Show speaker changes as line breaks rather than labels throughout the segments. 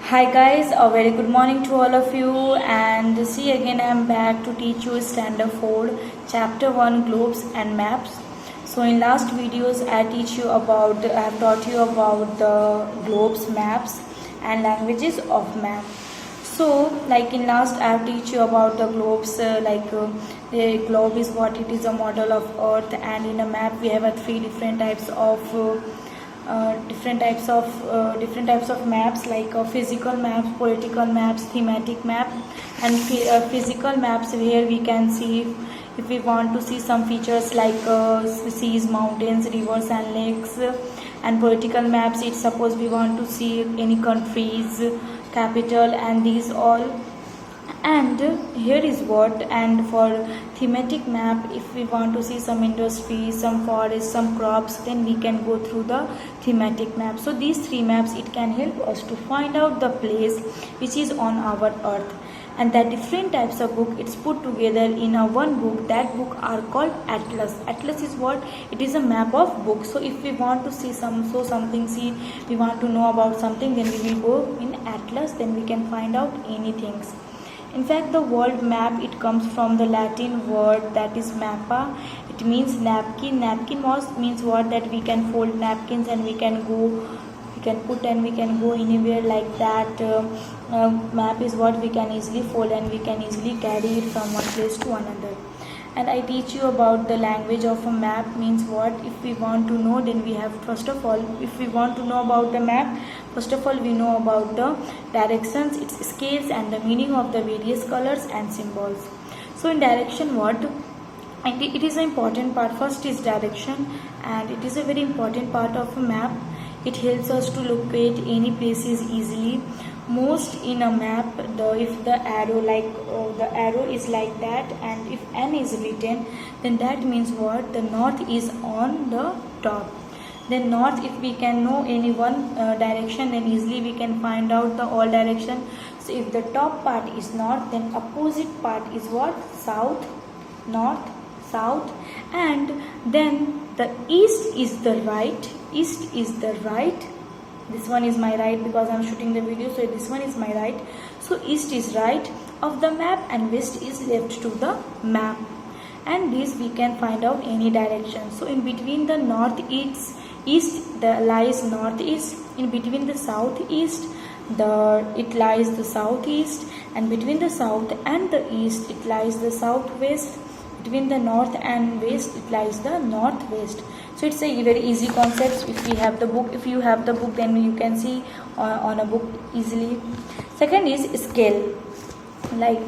Hi guys, a very good morning to all of you, and see again I am back to teach you Standard 4 Chapter 1 Globes and Maps. So in last videos I have taught you about the globes, maps and languages of map. So like in last I have teach you about the globes, the globe is what it is, a model of earth, and in a map we have three different types of maps, like physical maps, political maps, thematic map. And physical maps, where we can see if we want to see some features like seas, mountains, rivers and lakes. And political maps, it's suppose we want to see any countries, capital, and these all. And here is what. And for thematic map, if we want to see some industry, some forest, some crops, then we can go through the thematic map. So these three maps, it can help us to find out the place which is on our earth. And that different types of book, it's put together in a one book. That book are called atlas. Atlas is what? It is a map of book. So if we want to see we want to know about something, then we will go in atlas, then we can find out anything. In fact, the world map, it comes from the Latin word that is mappa. It means napkin. Napkin means what? That we can fold napkins and we can put and we can go anywhere like that. Map is what we can easily fold and we can easily carry it from one place to another. And I teach you about the language of a map, means what? If we want to know, then we have, first of all, if we want to know about the map, first of all we know about the directions, its scales, and the meaning of the various colors and symbols. So in direction, what? And it is an important part. First is direction, and it is a very important part of a map. It helps us to locate any places easily. Most in a map, if the arrow is like that, and if N is written, then that means what? The north is on the top. Then north, if we can know any one direction, then easily we can find out the all direction. So if the top part is north, then opposite part is what? South, north, south. And then the east is the right. East is the right. This one is my right because I am shooting the video, so this one is my right. So east is right of the map and west is left to the map. And this we can find out any direction. So in between the northeast lies northeast. In between the southeast, it lies the southeast. And between the south and the east, it lies the southwest. Between the north and west, it lies the northwest. So it's a very easy concept. If you have the book, then you can see on a book easily. Second is scale. Like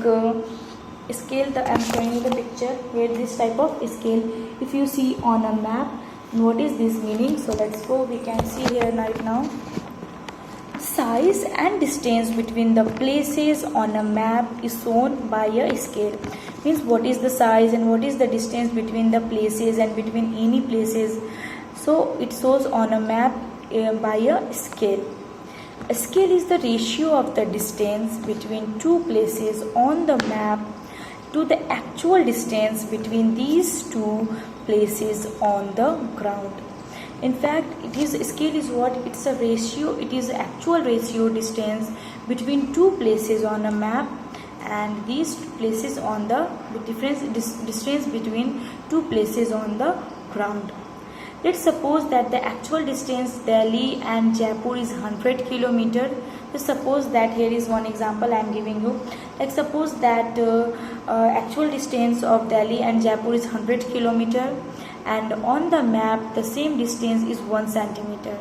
scale, I'm showing you the picture where this type of scale, if you see on a map, what is this meaning? So let's go. We can see here right now. Size and distance between the places on a map is shown by a scale. Means what is the size and what is the distance between the places and between any places. So it shows on a map by a scale. A scale is the ratio of the distance between two places on the map to the actual distance between these two places on the ground. In fact, scale is what? It's a ratio. It is actual ratio distance between two places on a map and these places on the distance between two places on the ground. Let's suppose that the actual distance Delhi and Jaipur is 100 km. Let's suppose that, here is one example I am giving you. Let's suppose that actual distance of Delhi and Jaipur is 100 km, and on the map the same distance is 1 centimeter.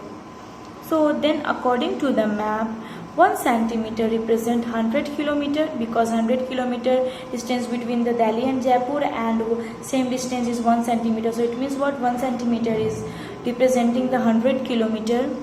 So then according to the map, 1 centimeter represent 100 km, because 100 km distance between the Delhi and Jaipur and same distance is 1 centimeter. So it means what? 1 centimeter is representing the 100 km.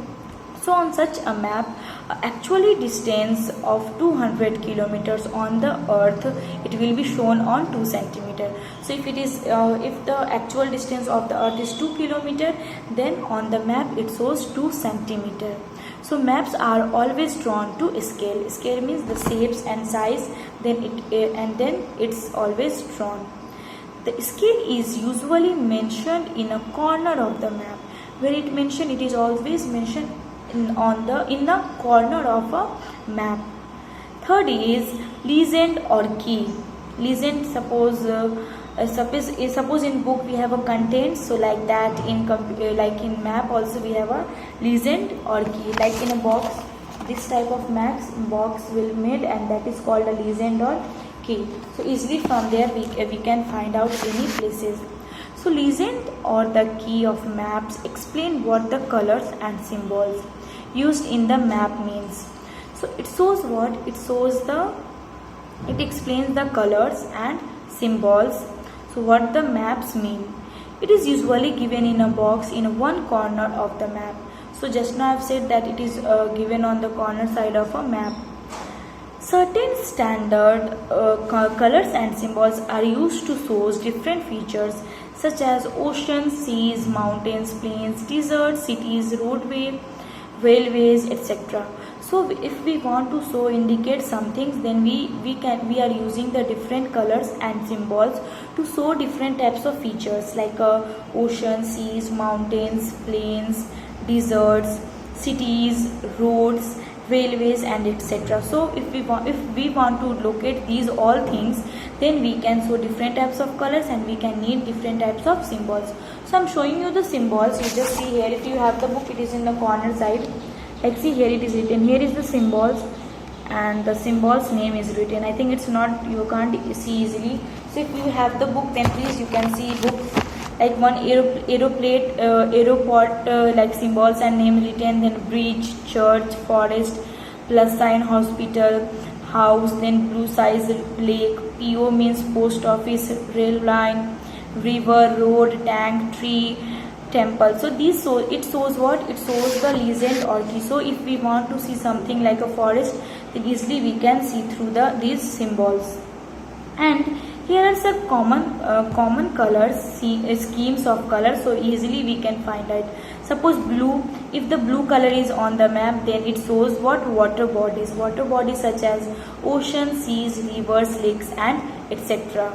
So on such a map, actually distance of 200 kilometers on the earth, it will be shown on 2 centimeter. So if the actual distance of the earth is 2 kilometer, then on the map it shows 2 centimeter. So maps are always drawn to scale. Scale means the shapes and size, then it's always drawn. The scale is usually mentioned in a corner of the map. Where it is always mentioned in the corner of a map. Third is legend or key. Legend, suppose in book we have a content, so like that like in map also we have a legend or key. Like in a box, this type of box will made, and that is called a legend or key. So easily from there we can find out any places. So legend or the key of maps explain what the colors and symbols used in the map means. So it shows what? It explains the colors and symbols. So what the maps mean. It is usually given in a box in one corner of the map. So just now I have said that it is given on the corner side of a map. Certain standard colors and symbols are used to show different features such as oceans, seas, mountains, plains, deserts, cities, roadway, railways, etc. So if we want to show indicate some things, then we are using the different colors and symbols to show different types of features like ocean, seas, mountains, plains, deserts, cities, roads, railways, and etc. So if we want to locate these all things, then we can show different types of colors and we can need different types of symbols. So I'm showing you the symbols. You just see here, if you have the book, it is in the corner side. Like see here, it is written. Here is the symbols and the symbol's name is written. I think it's not, you can't see easily. So if you have the book, then please you can see book. Like one aeroplane, aeroport, like symbols and name written, then bridge, church, forest, plus sign, hospital, house, then blue size lake, PO means post office, rail line, river, road, tank, tree, temple. So these it shows what? It shows the legend or key. So if we want to see something like a forest, then easily we can see through these symbols. And here are some common colors, schemes of colors, so easily we can find it. Suppose blue, if the blue color is on the map, then it shows what? Water bodies such as ocean, seas, rivers, lakes, and etc.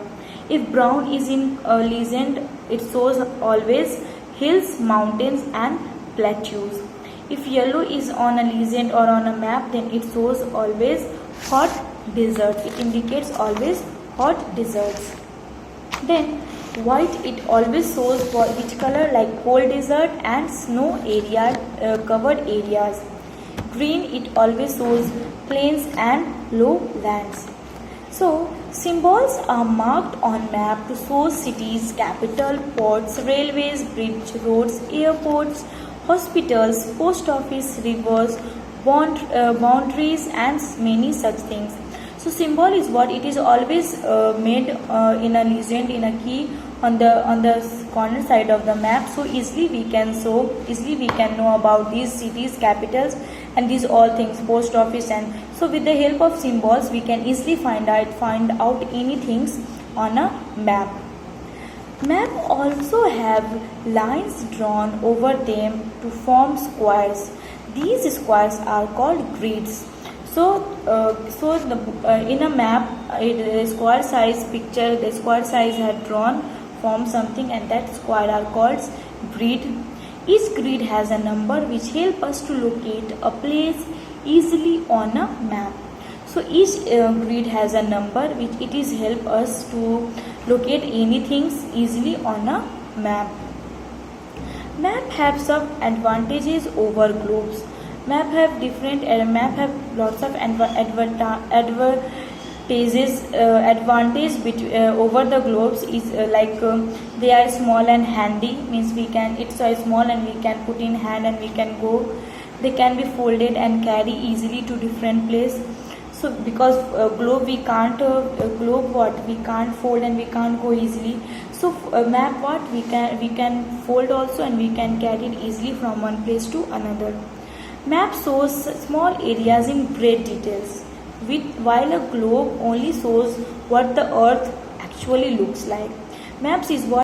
If brown is in legend, it shows always hills, mountains, and plateaus. If yellow is on a legend or on a map, then it shows always hot desert. It indicates always hot deserts. Then white, it always shows which color? Like cold desert and snow area, covered areas. Green, it always shows plains and lowlands. So symbols are marked on map to show cities, capital, ports, railways, bridge, roads, airports, hospitals, post office, rivers, boundaries, and many such things. So symbol is what? It is always made in a legend, in a key on the corner side of the map. So easily we can know about these cities, capitals, and these all things, post office. And so with the help of symbols we can easily find out anything on a map. Map also have lines drawn over them to form squares. These squares are called grids. So in a map, the square size picture, the square size had drawn, form something, and that square are called grid. Each grid has a number which help us to locate a place easily on a map. So each grid has a number which it is help us to locate anything easily on a map. Map have some advantages over globes. Map have lots of advantage over the globes is they are small and handy, means it's so small and we can put in hand and we can go. They can be folded and carry easily to different place. So because globe we can't we can't fold and we can't go easily. So map we can fold also and we can carry it easily from one place to another. Map shows small areas in great details, while a globe only shows what the earth actually looks like. Maps is what